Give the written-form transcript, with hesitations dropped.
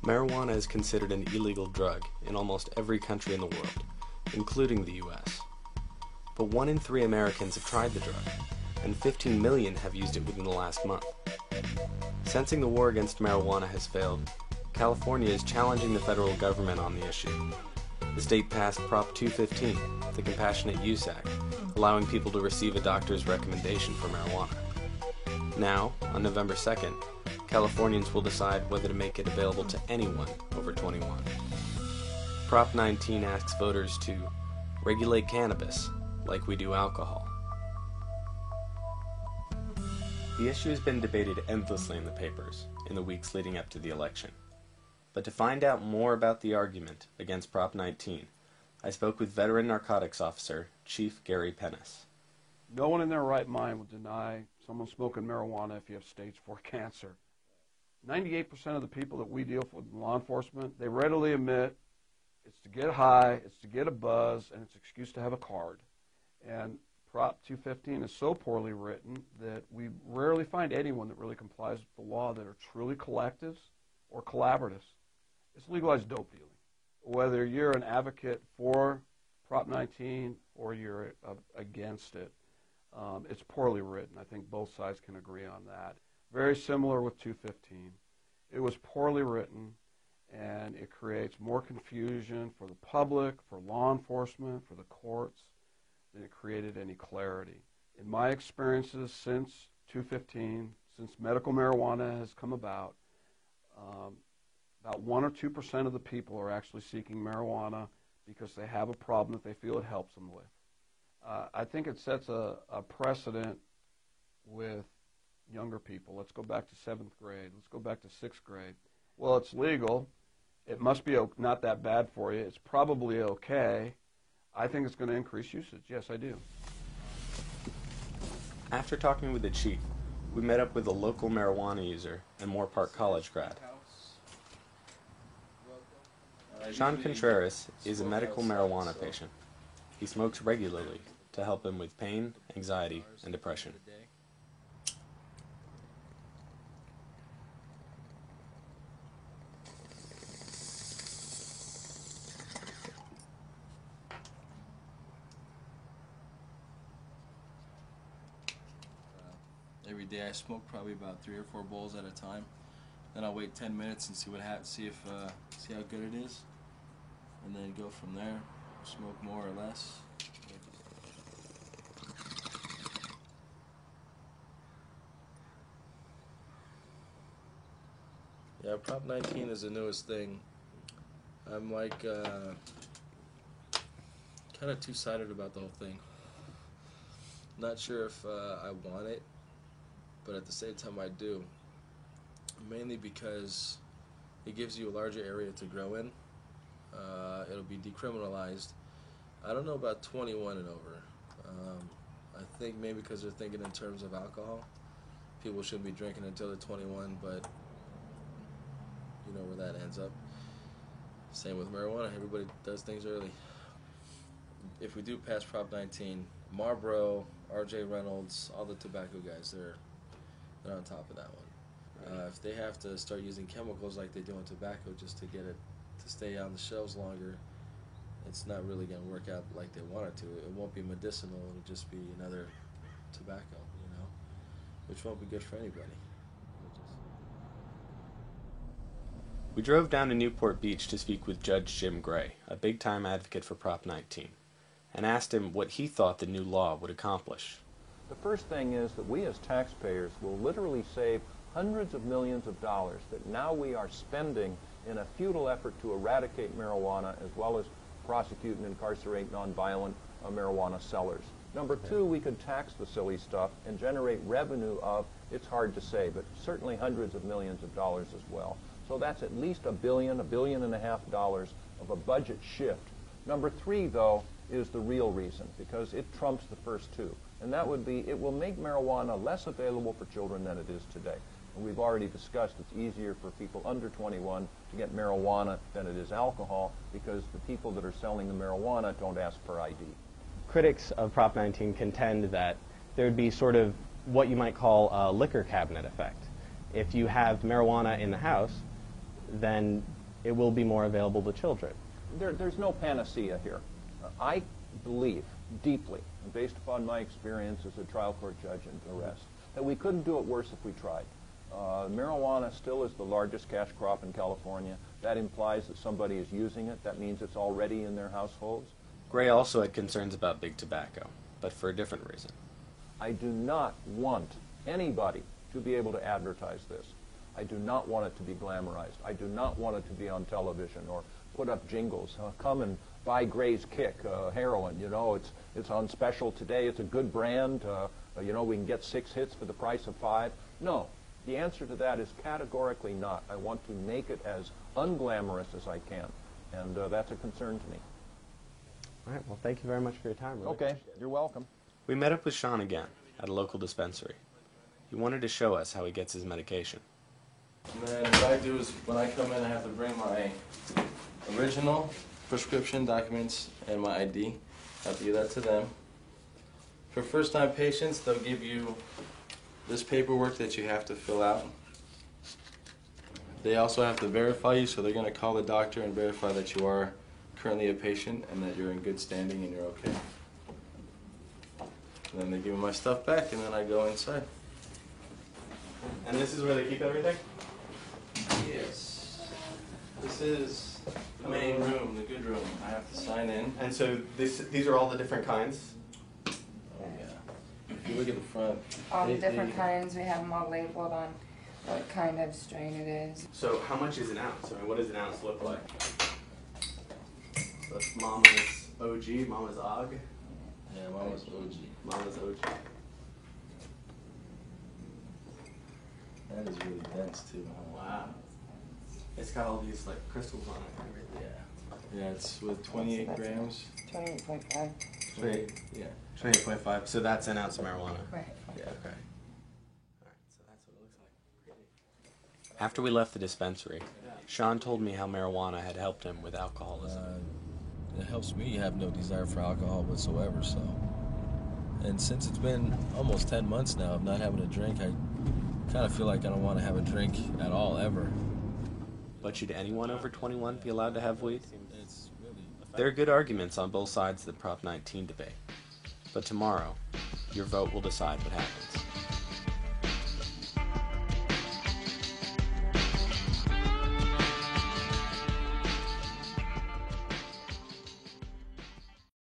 Marijuana is considered an illegal drug in almost every country in the world, including the US. But 1 in 3 Americans have tried the drug, and 15 million have used it within the last month. Sensing the war against marijuana has failed, California is challenging the federal government on the issue. The state passed Prop 215, the Compassionate Use Act, allowing people to receive a doctor's recommendation for marijuana. Now, on November 2nd, Californians will decide whether to make it available to anyone over 21. Prop 19 asks voters to regulate cannabis like we do alcohol. The issue has been debated endlessly in the papers in the weeks leading up to the election. But to find out more about the argument against Prop 19, I spoke with veteran narcotics officer Chief Gary Pennis. No one in their right mind would deny someone smoking marijuana if you have stage 4 cancer. 98% of the people that we deal with in law enforcement, they readily admit it's to get high, it's to get a buzz, and it's an excuse to have a card. And Prop 215 is so poorly written that we rarely find anyone that really complies with the law that are truly collectives or collaboratives. It's legalized dope dealing. Whether you're an advocate for Prop 19 or you're against it, it's poorly written. I think both sides can agree on that. Very similar with 215. It was poorly written, and it creates more confusion for the public, for law enforcement, for the courts, than it created any clarity. In my experiences since 215, since medical marijuana has come about 1 or 2% of the people are actually seeking marijuana because they have a problem that they feel it helps them with. I think it sets a precedent with younger people. Let's go back to 7th grade. Let's go back to 6th grade. Well, it's legal. It must be not that bad for you. It's probably okay. I think it's going to increase usage. Yes, I do. After talking with the chief, we met up with a local marijuana user and Moore Park College grad. Sean Contreras is a medical marijuana patient. He smokes regularly to help him with pain, anxiety, and depression. Every day I smoke probably about 3 or 4 bowls at a time. Then I'll wait 10 minutes and see what happens, see how good it is, and then go from there. Smoke more or less. Yeah, Prop 19 is the newest thing. I'm like kind of two-sided about the whole thing. Not sure if I want it, but at the same time I do. Mainly because it gives you a larger area to grow in. It'll be decriminalized. I don't know about 21 and over. I think maybe because they're thinking in terms of alcohol. People shouldn't be drinking until they're 21, but you know where that ends up. Same with marijuana. Everybody does things early. If we do pass Prop 19, Marlboro, R.J. Reynolds, all the tobacco guys, they're on top of that one. If they have to start using chemicals like they do in tobacco just to get it to stay on the shelves longer, it's not really going to work out like they want it to. It won't be medicinal. It'll just be another tobacco, you know, which won't be good for anybody. We drove down to Newport Beach to speak with Judge Jim Gray, a big-time advocate for Prop 19, and asked him what he thought the new law would accomplish. The first thing is that we as taxpayers will literally save hundreds of millions of dollars that now we are spending in a futile effort to eradicate marijuana as well as prosecute and incarcerate nonviolent marijuana sellers. Number two, we could tax the silly stuff and generate revenue of, it's hard to say, but certainly hundreds of millions of dollars as well. So that's at least $1 billion, $1.5 billion of a budget shift. Number three, though, is the real reason, because it trumps the first two. And that would be, it will make marijuana less available for children than it is today. And we've already discussed it's easier for people under 21 to get marijuana than it is alcohol, because the people that are selling the marijuana don't ask for ID. Critics of Prop 19 contend that there would be sort of what you might call a liquor cabinet effect. If you have marijuana in the house, then it will be more available to children. There's no panacea here. I believe deeply, based upon my experience as a trial court judge and the rest, that we couldn't do it worse if we tried. Marijuana still is the largest cash crop in California. That implies that somebody is using it. That means it's already in their households. Gray also had concerns about big tobacco, but for a different reason. I do not want anybody to be able to advertise this. I do not want it to be glamorized. I do not want it to be on television or put up jingles. Come and buy Gray's Kick, heroin. You know, it's on special today. It's a good brand. You know, we can get 6 hits for the price of 5. No. The answer to that is categorically not. I want to make it as unglamorous as I can, and that's a concern to me. All right, well, thank you very much for your time. Really. Okay, you're welcome. We met up with Sean again at a local dispensary. He wanted to show us how he gets his medication. And then what I do is when I come in, I have to bring my original prescription documents and my ID. I have to give that to them. For first-time patients, they'll give you this paperwork that you have to fill out. They also have to verify you, so they're going to call the doctor and verify that you are currently a patient and that you're in good standing and you're okay. And then they give me my stuff back, and then I go inside. And this is where they keep everything? Yes. This is the main room, the good room. I have to sign in. And so these are all the different kinds? Oh, yeah. If you look at the front. All the they- different kinds, we have them all labeled on what kind of strain it is. So how much is an ounce? I mean, what does an ounce look like? So that's Mama's OG, Mama's OG. Yeah, mine was OG. Mama's OG. That is really dense, too. Wow. It's got all these like crystals on it and everything. Yeah. Yeah, it's with 28 That's- grams. 28.5. 28, yeah. 28.5. So that's an ounce of marijuana. Right. Yeah. Okay. Alright, so that's what it looks like. After we left the dispensary, Sean told me how marijuana had helped him with alcoholism. It helps me have no desire for alcohol whatsoever, so. And since it's been almost 10 months now of not having a drink, I kind of feel like I don't want to have a drink at all, ever. But should anyone over 21 be allowed to have weed? It's really... There are good arguments on both sides of the Prop 19 debate. But tomorrow, your vote will decide what happens.